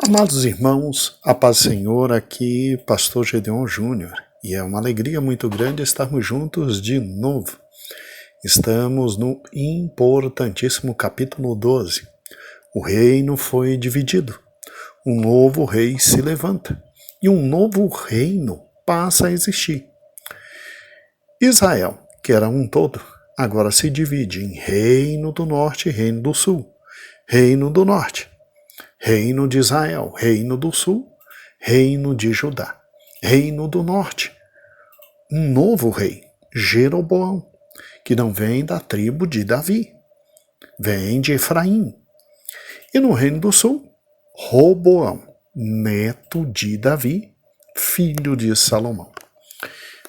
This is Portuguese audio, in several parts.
Amados irmãos, a paz do Senhor, aqui Pastor Gedeon Júnior, e é uma alegria muito grande estarmos juntos de novo. Estamos no importantíssimo capítulo 12. O reino foi dividido, um novo rei se levanta, e um novo reino passa a existir. Israel, que era um todo, agora se divide em Reino do Norte e Reino do Sul. Reino do Norte, Reino de Israel, Reino do Sul, Reino de Judá. Reino do Norte, um novo rei, Jeroboão, que não vem da tribo de Davi, vem de Efraim. E no Reino do Sul, Roboão, neto de Davi, filho de Salomão.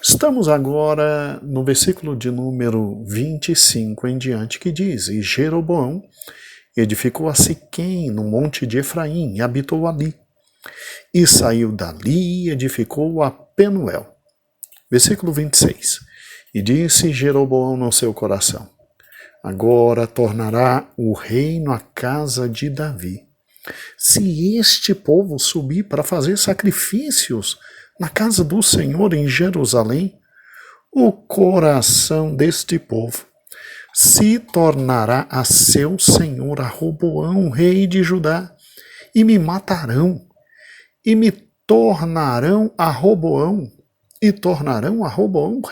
Estamos agora no versículo de número 25 em diante, que diz: E Jeroboão edificou a Siquém, no monte de Efraim, e habitou ali. E saiu dali e edificou a Penuel. Versículo 26. E disse Jeroboão no seu coração: Agora tornará o reino à casa de Davi. Se este povo subir para fazer sacrifícios na casa do Senhor em Jerusalém, o coração deste povo se tornará a seu senhor, a Roboão, rei de Judá, e me matarão, e me tornarão a Roboão,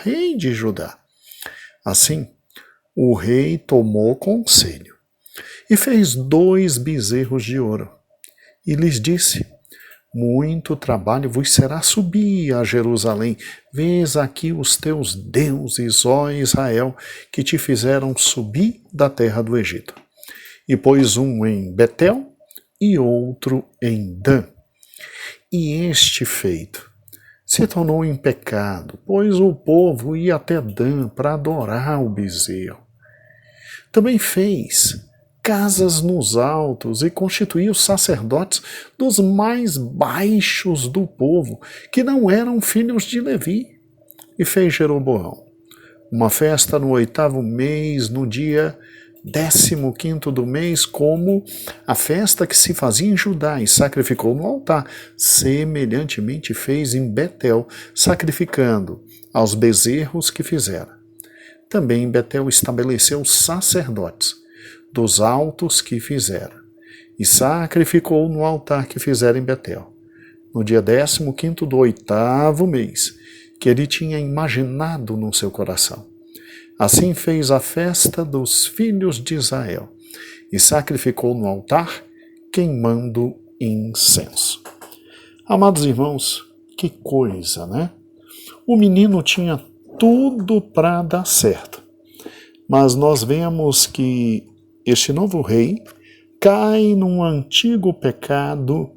rei de Judá. Assim, o rei tomou conselho, e fez 2 bezerros de ouro, e lhes disse: Muito trabalho vos será subir a Jerusalém. Vês aqui os teus deuses, ó Israel, que te fizeram subir da terra do Egito. E pôs um em Betel e outro em Dan. E este feito se tornou em pecado, pois o povo ia até Dan para adorar o bezerro. Também fez casas nos altos e constituiu sacerdotes dos mais baixos do povo, que não eram filhos de Levi. E fez Jeroboão uma festa no 8º mês, no dia 15º do mês, como a festa que se fazia em Judá, e sacrificou no altar. Semelhantemente fez em Betel, sacrificando aos bezerros que fizera. Também em Betel estabeleceu sacerdotes dos altos que fizera, e sacrificou no altar que fizera em Betel, no dia 15º do 8º mês, que ele tinha imaginado no seu coração. Assim fez a festa dos filhos de Israel, e sacrificou no altar, queimando incenso. Amados irmãos, que coisa, né? O menino tinha tudo para dar certo, mas nós vemos que este novo rei cai num antigo pecado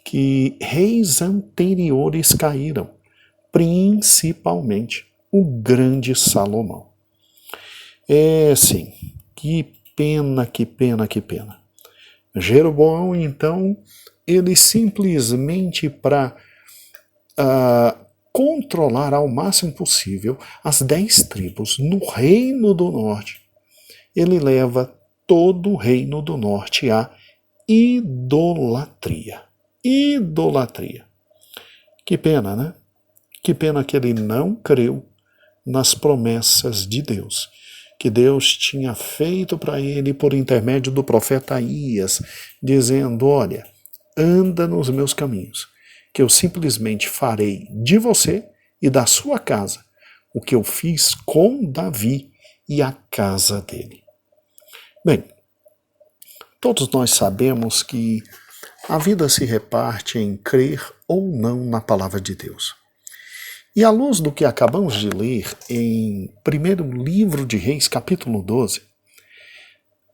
que reis anteriores caíram, principalmente o grande Salomão. Sim, que pena, que pena, que pena. Jeroboão, então, ele simplesmente para controlar ao máximo possível as 10 tribos no Reino do Norte, ele leva todo o Reino do Norte à idolatria. Idolatria. Que pena, né? Que pena que ele não creu nas promessas de Deus, que Deus tinha feito para ele por intermédio do profeta Aías, dizendo: olha, anda nos meus caminhos, que eu simplesmente farei de você e da sua casa o que eu fiz com Davi e a casa dele. Bem, todos nós sabemos que a vida se reparte em crer ou não na palavra de Deus. E à luz do que acabamos de ler em 1º livro de Reis, capítulo 12,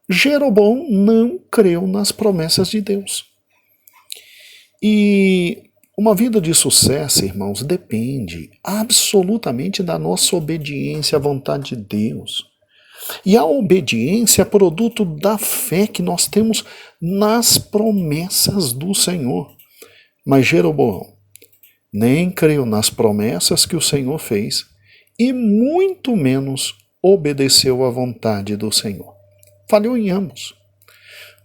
Jeroboão não creu nas promessas de Deus. E uma vida de sucesso, irmãos, depende absolutamente da nossa obediência à vontade de Deus. E a obediência é produto da fé que nós temos nas promessas do Senhor. Mas Jeroboão nem creu nas promessas que o Senhor fez e muito menos obedeceu à vontade do Senhor. Falhou em ambos.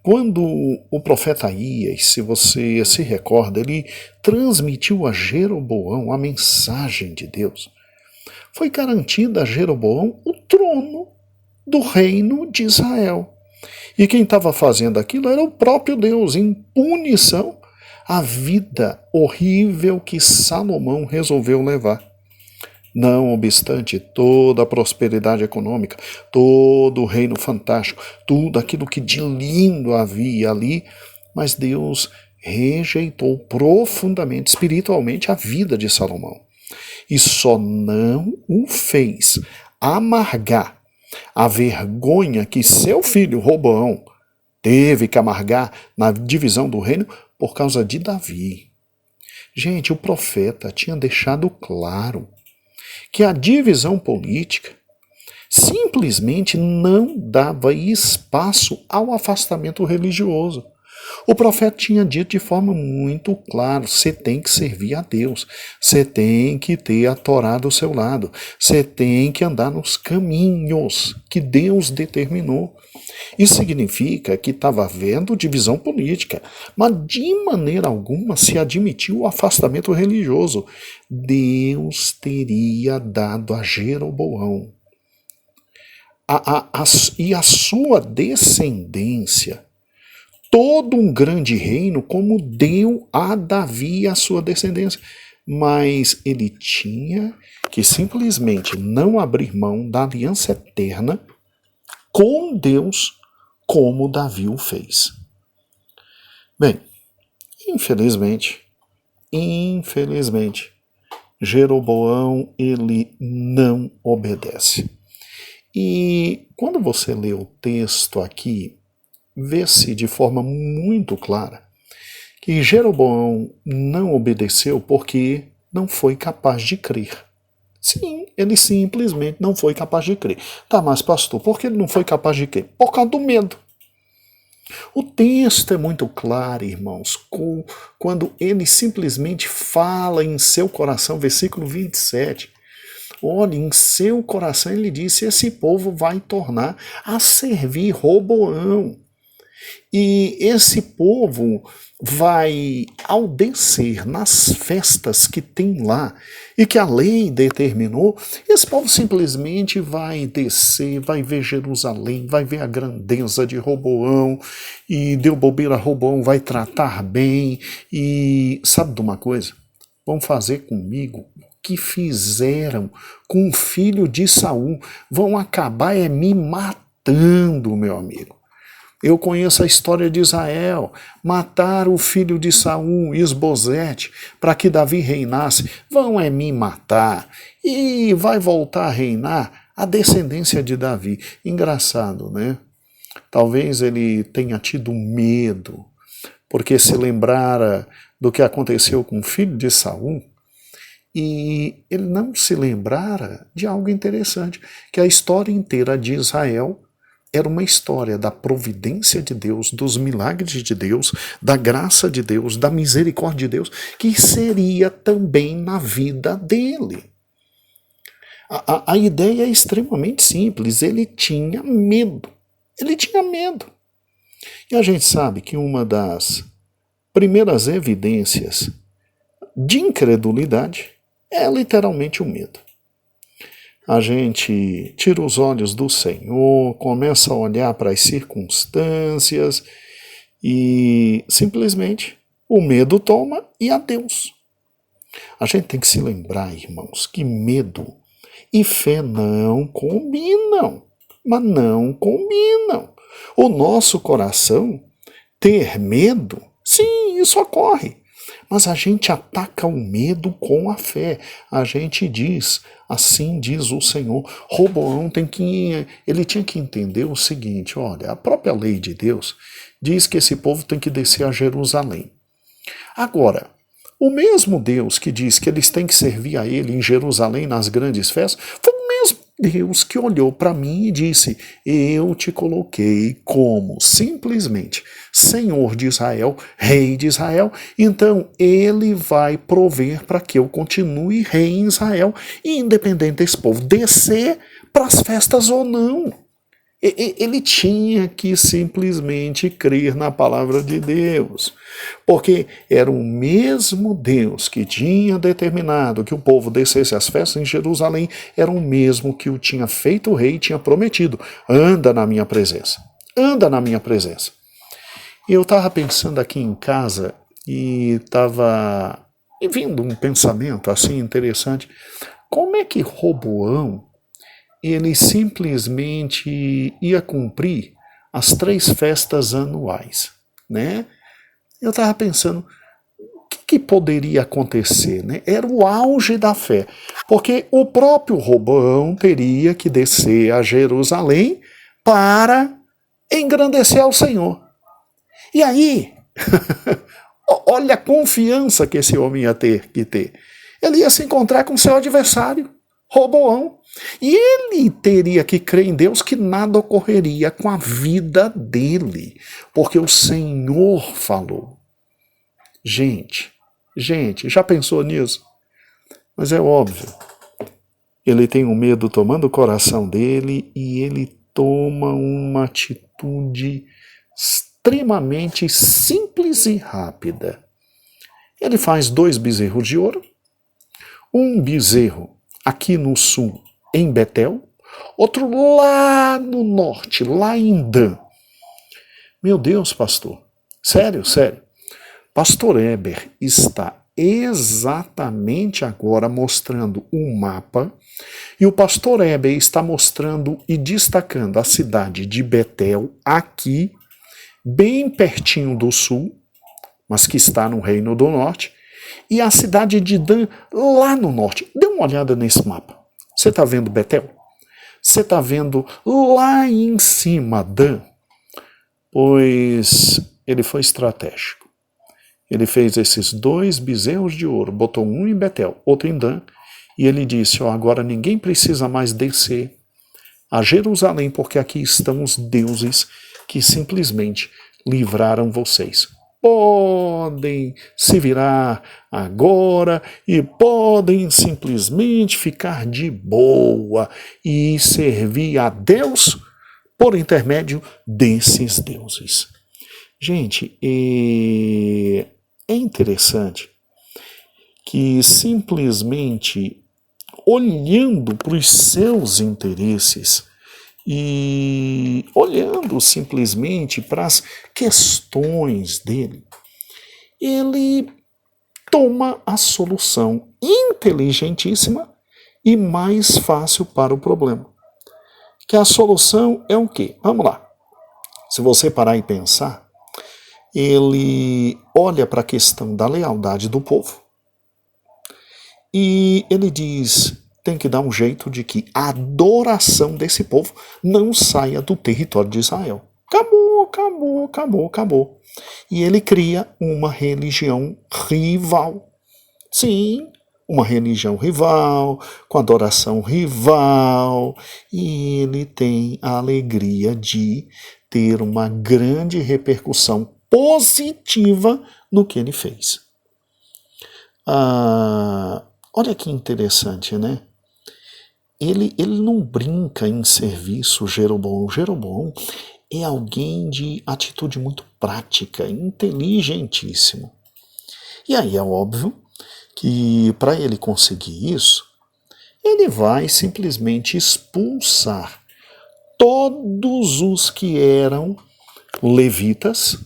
Quando o profeta Aías, se você se recorda, ele transmitiu a Jeroboão a mensagem de Deus, foi garantida a Jeroboão o trono do reino de Israel. E quem estava fazendo aquilo era o próprio Deus, em punição à vida horrível que Salomão resolveu levar. Não obstante toda a prosperidade econômica, todo o reino fantástico, tudo aquilo que de lindo havia ali, mas Deus rejeitou profundamente, espiritualmente, a vida de Salomão. E só não o fez amargar a vergonha que seu filho Roboão teve que amargar na divisão do reino por causa de Davi. Gente, o profeta tinha deixado claro que a divisão política simplesmente não dava espaço ao afastamento religioso. O profeta tinha dito de forma muito clara: você tem que servir a Deus, você tem que ter a Torá do seu lado, você tem que andar nos caminhos que Deus determinou. Isso significa que estava havendo divisão política, mas de maneira alguma se admitiu o afastamento religioso. Deus teria dado a Jeroboão e a sua descendência todo um grande reino, como deu a Davi e a sua descendência. Mas ele tinha que simplesmente não abrir mão da aliança eterna com Deus, como Davi o fez. Bem, infelizmente, Jeroboão, ele não obedece. E quando você lê o texto aqui, vê-se de forma muito clara que Jeroboão não obedeceu porque não foi capaz de crer. Sim, ele simplesmente não foi capaz de crer. Tá, mas pastor, por que ele não foi capaz de crer? Por causa do medo. O texto é muito claro, irmãos, quando ele simplesmente fala em seu coração, versículo 27, olha, em seu coração ele disse: esse povo vai tornar a servir Roboão. E esse povo vai, ao descer nas festas que tem lá e que a lei determinou, esse povo simplesmente vai descer, vai ver Jerusalém, vai ver a grandeza de Roboão, e deu bobeira, Roboão vai tratar bem. E sabe de uma coisa? Vão fazer comigo o que fizeram com o filho de Saul. Vão acabar me matando, meu amigo. Eu conheço a história de Israel. Mataram o filho de Saul, Isbosete, para que Davi reinasse. Vão me matar. E vai voltar a reinar a descendência de Davi. Engraçado, né? Talvez ele tenha tido medo, porque se lembrara do que aconteceu com o filho de Saul, e ele não se lembrara de algo interessante, que a história inteira de Israel era uma história da providência de Deus, dos milagres de Deus, da graça de Deus, da misericórdia de Deus, que seria também na vida dele. A ideia é extremamente simples. Ele tinha medo. Ele tinha medo. E a gente sabe que uma das primeiras evidências de incredulidade é literalmente o medo. A gente tira os olhos do Senhor, começa a olhar para as circunstâncias e simplesmente o medo toma e adeus. A gente tem que se lembrar, irmãos, que medo e fé não combinam, mas não combinam. O nosso coração ter medo, sim, isso ocorre. Mas a gente ataca o medo com a fé. A gente diz, assim diz o Senhor. Roboão ele tinha que entender o seguinte: olha, a própria lei de Deus diz que esse povo tem que descer a Jerusalém. Agora, o mesmo Deus que diz que eles têm que servir a ele em Jerusalém nas grandes festas, foi o mesmo Deus que olhou para mim e disse: eu te coloquei como simplesmente Senhor de Israel, Rei de Israel, então ele vai prover para que eu continue rei em Israel, independente desse povo descer para as festas ou não. Ele tinha que simplesmente crer na palavra de Deus, porque era o mesmo Deus que tinha determinado que o povo descesse às festas em Jerusalém, era o mesmo que o tinha feito o rei e tinha prometido: anda na minha presença, anda na minha presença. E eu estava pensando aqui em casa e estava vindo um pensamento assim interessante. Como é que Roboão ele simplesmente ia cumprir as 3 festas anuais, né? Eu estava pensando, o que poderia acontecer, né? Era o auge da fé, porque o próprio Roboão teria que descer a Jerusalém para engrandecer ao Senhor. E aí, olha a confiança que esse homem ia ter que ter. Ele ia se encontrar com seu adversário, Roboão. E ele teria que crer em Deus que nada ocorreria com a vida dele, porque o Senhor falou. Gente, já pensou nisso? Mas é óbvio, ele tem um medo tomando o coração dele e ele toma uma atitude extremamente simples e rápida. Ele faz 2 bezerros de ouro, um bezerro aqui no sul, em Betel, outro lá no norte, lá em Dan. Meu Deus, pastor, sério. Pastor Eber está exatamente agora mostrando um mapa e o pastor Eber está mostrando e destacando a cidade de Betel aqui, bem pertinho do sul, mas que está no Reino do Norte, e a cidade de Dan lá no norte. Dê uma olhada nesse mapa. Você está vendo Betel? Você está vendo lá em cima Dan? Pois ele foi estratégico. Ele fez esses 2 bezerros de ouro, botou um em Betel, outro em Dan, e ele disse, agora ninguém precisa mais descer a Jerusalém, porque aqui estão os deuses que simplesmente livraram vocês. Podem se virar agora e podem simplesmente ficar de boa e servir a Deus por intermédio desses deuses. Gente, é interessante que simplesmente olhando para os seus interesses e olhando simplesmente para as questões dele, ele toma a solução inteligentíssima e mais fácil para o problema. Que a solução é o quê? Vamos lá. Se você parar e pensar, ele olha para a questão da lealdade do povo e ele diz, tem que dar um jeito de que a adoração desse povo não saia do território de Israel. Acabou. E ele cria uma religião rival. Sim, uma religião rival, com adoração rival, e ele tem a alegria de ter uma grande repercussão positiva no que ele fez. Olha que interessante, né? Ele não brinca em serviço, Jeroboão. Jeroboão é alguém de atitude muito prática, inteligentíssimo. E aí é óbvio que para ele conseguir isso, ele vai simplesmente expulsar todos os que eram levitas,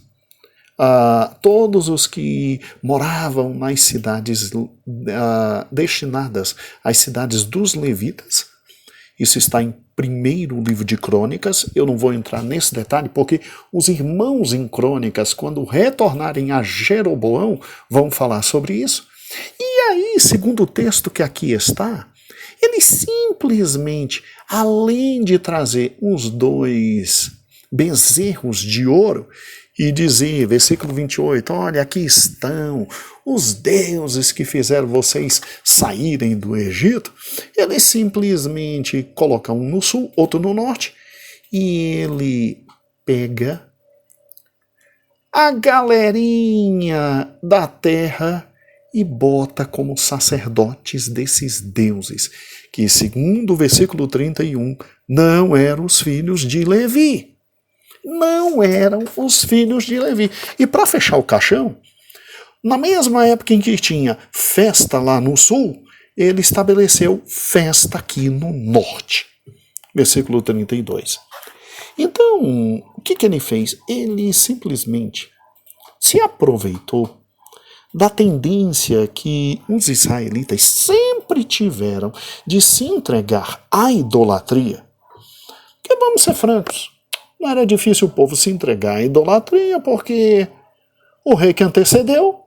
todos os que moravam nas cidades destinadas às cidades dos levitas. Isso está em 1º livro de Crônicas. Eu não vou entrar nesse detalhe, porque os irmãos em Crônicas, quando retornarem a Jeroboão, vão falar sobre isso. E aí, segundo o texto que aqui está, ele simplesmente, além de trazer os 2 bezerros de ouro, e dizer, versículo 28, olha, aqui estão os deuses que fizeram vocês saírem do Egito, ele simplesmente coloca um no sul, outro no norte, e ele pega a galerinha da terra e bota como sacerdotes desses deuses, que segundo o versículo 31, não eram os filhos de Levi. Não eram os filhos de Levi. E para fechar o caixão, na mesma época em que tinha festa lá no sul, ele estabeleceu festa aqui no norte. Versículo 32. Então, o que ele fez? Ele simplesmente se aproveitou da tendência que os israelitas sempre tiveram de se entregar à idolatria. Porque vamos ser francos, não era difícil o povo se entregar à idolatria, porque o rei que antecedeu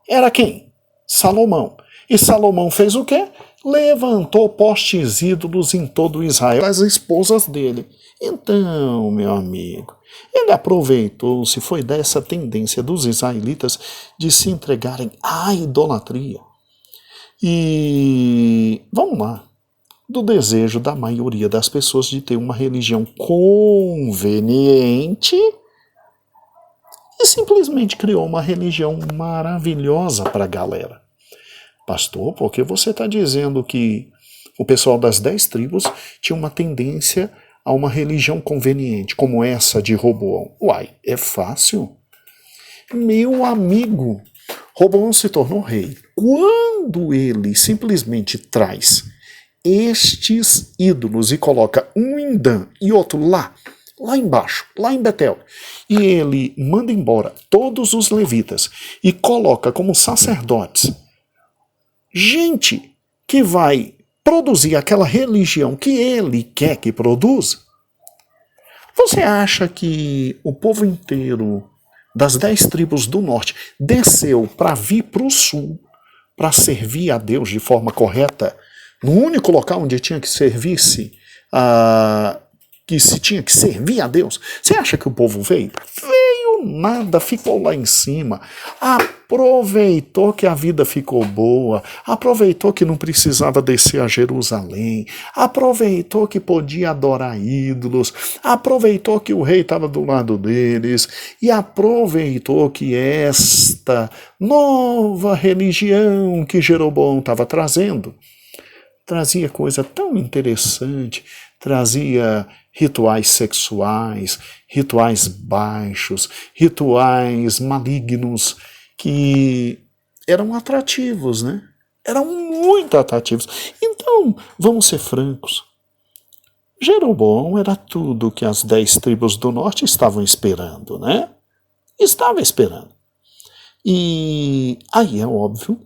era quem? Salomão. E Salomão fez o quê? Levantou postes ídolos em todo Israel, as esposas dele. Então, meu amigo, ele aproveitou-se, foi dessa tendência dos israelitas de se entregarem à idolatria. E, vamos lá, do desejo da maioria das pessoas de ter uma religião conveniente e simplesmente criou uma religião maravilhosa para a galera. Pastor, por que você está dizendo que o pessoal das 10 tribos tinha uma tendência a uma religião conveniente, como essa de Roboão? Uai, é fácil. Meu amigo, Roboão se tornou rei. Quando ele simplesmente traz estes ídolos e coloca um em Dan e outro lá embaixo, lá em Betel, e ele manda embora todos os levitas e coloca como sacerdotes gente que vai produzir aquela religião que ele quer que produza. Você acha que o povo inteiro das 10 tribos do norte desceu para vir para o sul para servir a Deus de forma correta, no único local onde tinha que servir-se, que se tinha que servir a Deus? Você acha que o povo veio? Veio nada, ficou lá em cima, aproveitou que a vida ficou boa, aproveitou que não precisava descer a Jerusalém, aproveitou que podia adorar ídolos, aproveitou que o rei estava do lado deles e aproveitou que esta nova religião que Jeroboão estava trazendo trazia coisa tão interessante, trazia rituais sexuais, rituais baixos, rituais malignos que eram atrativos, né? Eram muito atrativos. Então, vamos ser francos, Jeroboão era tudo que as 10 tribos do norte estavam esperando, né? Estava esperando. E aí é óbvio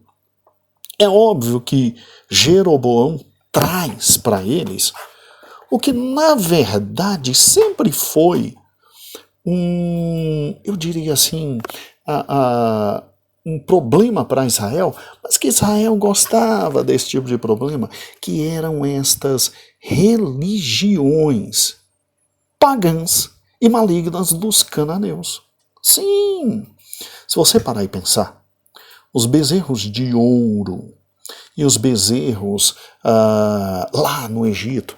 que Jeroboão traz para eles o que na verdade sempre foi eu diria assim, um problema para Israel, mas que Israel gostava desse tipo de problema, que eram estas religiões pagãs e malignas dos cananeus. Sim, se você parar e pensar, os bezerros de ouro e os bezerros lá no Egito,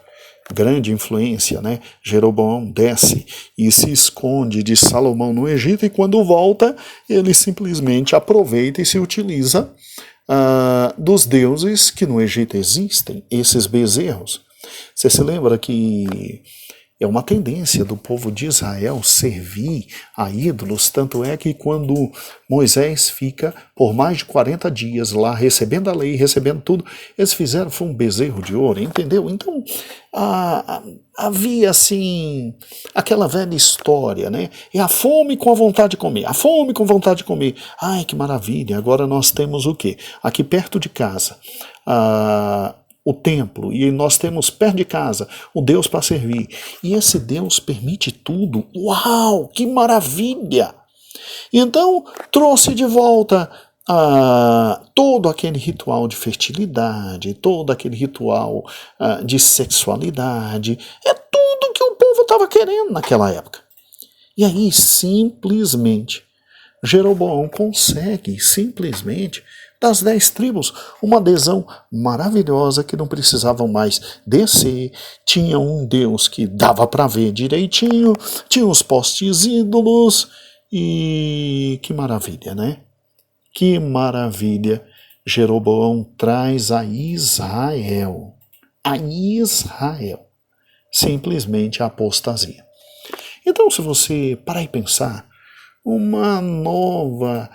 grande influência, né? Jeroboão desce e se esconde de Salomão no Egito, e quando volta, ele simplesmente aproveita e se utiliza dos deuses que no Egito existem, esses bezerros. Você se lembra que é uma tendência do povo de Israel servir a ídolos, tanto é que quando Moisés fica por mais de 40 dias lá recebendo a lei, recebendo tudo, eles fizeram foi um bezerro de ouro, entendeu? Então havia assim aquela velha história, né? É a fome com a vontade de comer, a fome com vontade de comer. Ai, que maravilha, agora nós temos o quê? Aqui perto de casa, o templo, e nós temos perto de casa o Deus para servir, e esse Deus permite tudo. Uau, que maravilha! Então trouxe de volta todo aquele ritual de fertilidade, todo aquele ritual de sexualidade, é tudo que o povo estava querendo naquela época. E aí simplesmente Jeroboão consegue simplesmente das 10 tribos, uma adesão maravilhosa, que não precisavam mais descer, tinha um Deus que dava para ver direitinho, tinha os postes ídolos, e que maravilha, né? Que maravilha Jeroboão traz a Israel, simplesmente a apostasia. Então, se você parar e pensar, uma nova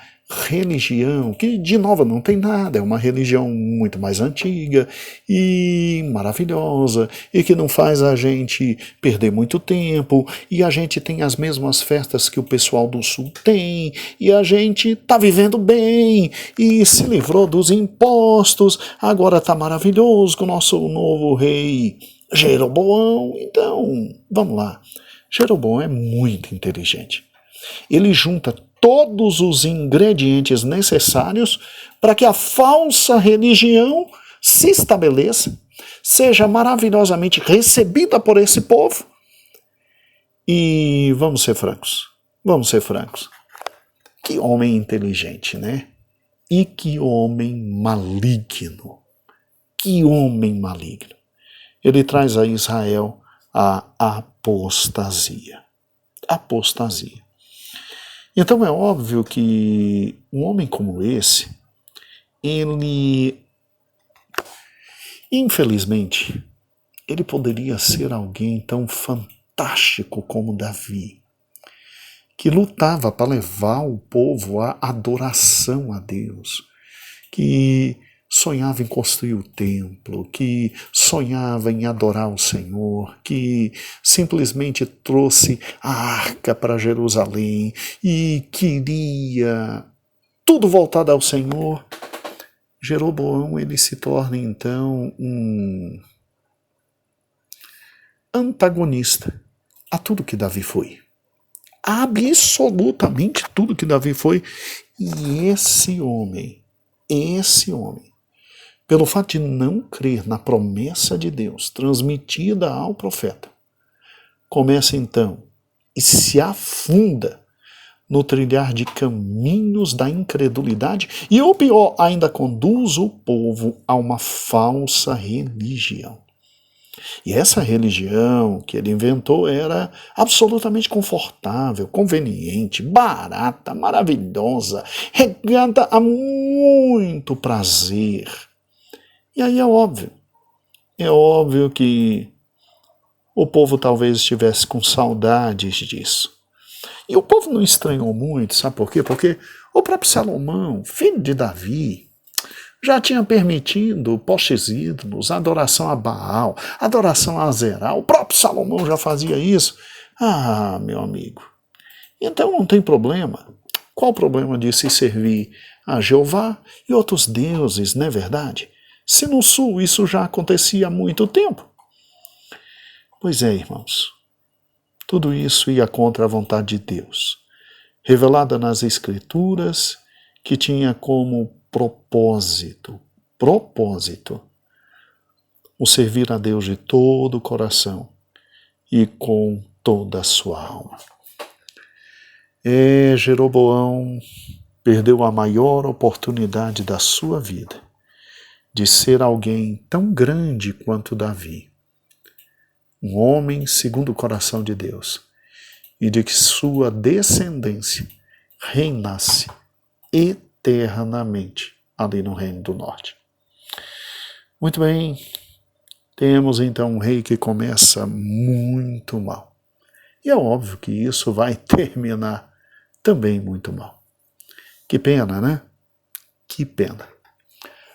religião, que de nova não tem nada, é uma religião muito mais antiga e maravilhosa, e que não faz a gente perder muito tempo, e a gente tem as mesmas festas que o pessoal do sul tem, e a gente está vivendo bem, e se livrou dos impostos, agora está maravilhoso com o nosso novo rei Jeroboão. Então, vamos lá. Jeroboão é muito inteligente. Ele junta todos os ingredientes necessários para que a falsa religião se estabeleça, seja maravilhosamente recebida por esse povo. E vamos ser francos, que homem inteligente, né? E que homem maligno, Ele traz a Israel a apostasia. Então é óbvio que um homem como esse, infelizmente, ele poderia ser alguém tão fantástico como Davi, que lutava para levar o povo à adoração a Deus, que sonhava em construir o templo, que sonhava em adorar o Senhor, que simplesmente trouxe a arca para Jerusalém e queria tudo voltado ao Senhor. Jeroboão, ele se torna então um antagonista a tudo que Davi foi. Absolutamente tudo que Davi foi. E esse homem, pelo fato de não crer na promessa de Deus transmitida ao profeta, começa então e se afunda no trilhar de caminhos da incredulidade e, o pior, ainda conduz o povo a uma falsa religião. E essa religião que ele inventou era absolutamente confortável, conveniente, barata, maravilhosa, regada a muito prazer. E aí é óbvio que o povo talvez estivesse com saudades disso. E o povo não estranhou muito, sabe por quê? Porque o próprio Salomão, filho de Davi, já tinha permitido postes ídolos, adoração a Baal, adoração a Azerá. O próprio Salomão já fazia isso. Ah, meu amigo, então não tem problema. Qual o problema de se servir a Jeová e outros deuses, não é verdade? Se no sul isso já acontecia há muito tempo. Pois é, irmãos, tudo isso ia contra a vontade de Deus, revelada nas Escrituras, que tinha como propósito, o servir a Deus de todo o coração e com toda a sua alma. Jeroboão perdeu a maior oportunidade da sua vida de ser alguém tão grande quanto Davi, um homem segundo o coração de Deus, e de que sua descendência reinasse eternamente ali no Reino do Norte. Muito bem, temos então um rei que começa muito mal. E é óbvio que isso vai terminar também muito mal. Que pena, né? Que pena.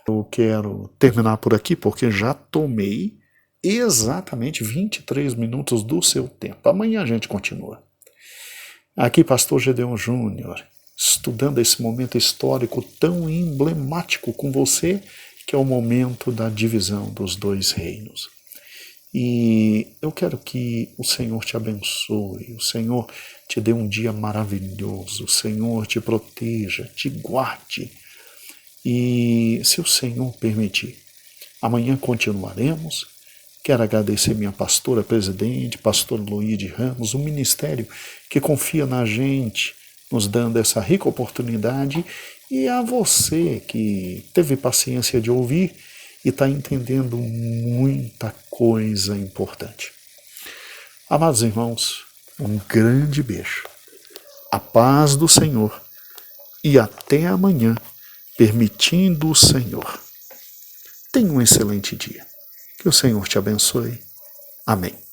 Eu quero terminar por aqui porque já tomei exatamente 23 minutos do seu tempo. Amanhã a gente continua. Aqui, Pastor Gedeon Júnior, estudando esse momento histórico tão emblemático com você, que é o momento da divisão dos dois reinos. E eu quero que o Senhor te abençoe, o Senhor te dê um dia maravilhoso, o Senhor te proteja, te guarde. E se o Senhor permitir, amanhã continuaremos. Quero agradecer minha pastora presidente, pastor Luiz de Ramos, o ministério que confia na gente, nos dando essa rica oportunidade, e a você que teve paciência de ouvir e está entendendo muita coisa importante. Amados irmãos, um grande beijo, a paz do Senhor e até amanhã, permitindo o Senhor. Tenha um excelente dia. Que o Senhor te abençoe. Amém.